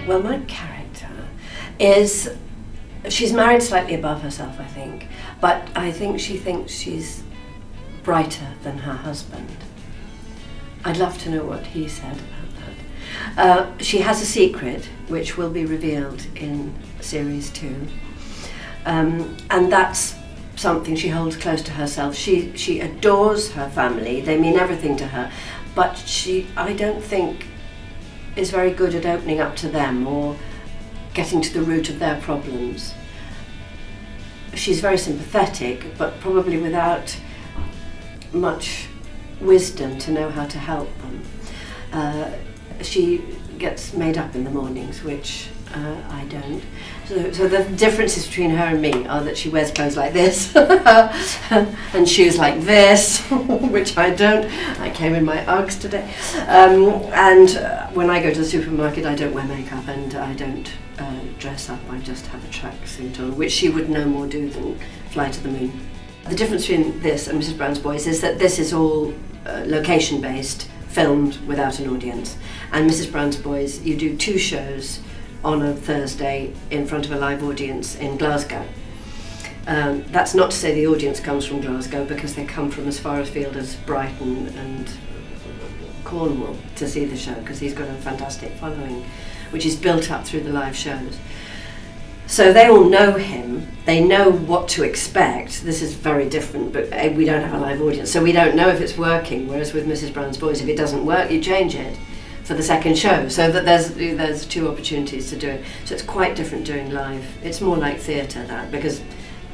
Well, my character is, she's married slightly above herself, I think, but I think she thinks she's brighter than her husband. I'd love to know what he said about that. She has a secret which will be revealed in series 2, and that's something she holds close to herself. She adores her family, they mean everything to her, but I don't think is very good at opening up to them or getting to the root of their problems. She's very sympathetic, but probably without much wisdom to know how to help them. She gets made up in the mornings, which I don't. So the differences between her and me are that she wears clothes like this and shoes like this, which I don't. I came in my Uggs today. And when I go to the supermarket, I don't wear makeup and I don't dress up. I just have a tracksuit on, which she would no more do than fly to the moon. The difference between this and Mrs. Brown's Boys is that this is all location-based, filmed without an audience. And Mrs. Brown's Boys, you do 2 shows on a Thursday in front of a live audience in Glasgow. That's not to say the audience comes from Glasgow, because they come from as far afield as Brighton and Cornwall to see the show, because he's got a fantastic following, which is built up through the live shows. So they all know him, they know what to expect. This is very different, but we don't have a live audience, so we don't know if it's working, whereas with Mrs. Brown's Boys, if it doesn't work, you change it for the second show, so that there's 2 opportunities to do it. So it's quite different doing live. It's more like theatre, that, because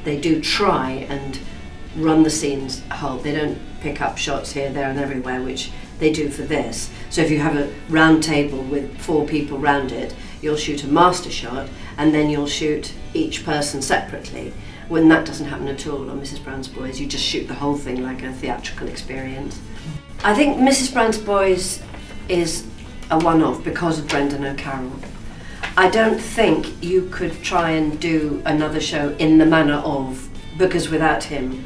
they do try and run the scenes whole. They don't pick up shots here, there and everywhere, which they do for this. So if you have a round table with 4 people round it, you'll shoot a master shot and then you'll shoot each person separately. When that doesn't happen at all on Mrs. Brown's Boys, you just shoot the whole thing like a theatrical experience. I think Mrs. Brown's Boys is a one-off because of Brenden O'Carroll. I don't think you could try and do another show in the manner of, because without him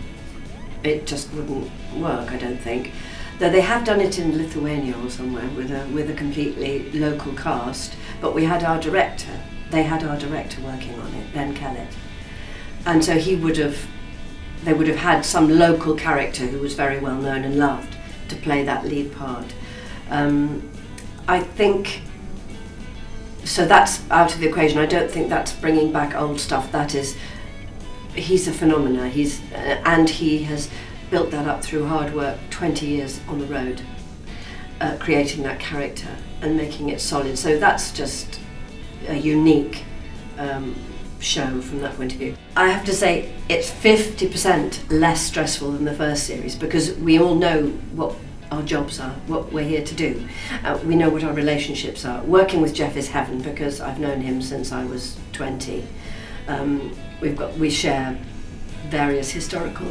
it just wouldn't work, I don't think. Though they have done it in Lithuania or somewhere with a completely local cast, but they had our director working on it, Ben Kellett. And so they would have had some local character who was very well known and loved to play that lead part. I think, so that's out of the equation. I don't think that's bringing back old stuff. That is, he's a phenomenon. And he has built that up through hard work, 20 years on the road, creating that character and making it solid. So that's just a unique show from that point of view. I have to say it's 50% less stressful than the first series, because we all know what our jobs are, what we're here to do. We know what our relationships are. Working with Jeff is heaven, because I've known him since I was 20. We share various historical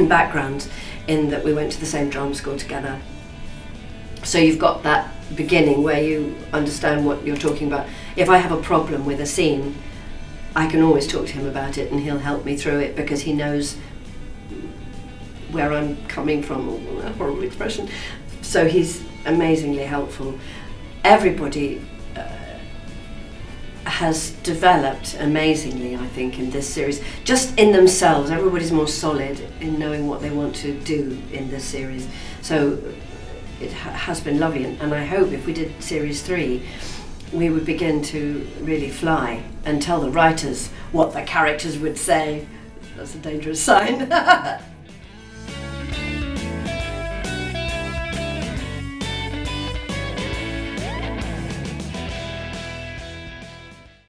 backgrounds in that we went to the same drama school together. So you've got that beginning where you understand what you're talking about. If I have a problem with a scene, I can always talk to him about it and he'll help me through it, because he knows where I'm coming from, a horrible expression. So he's amazingly helpful. Everybody has developed amazingly, I think, in this series. Just in themselves, everybody's more solid in knowing what they want to do in this series. So it has been lovely, and I hope if we did series 3, we would begin to really fly and tell the writers what the characters would say. That's a dangerous sign.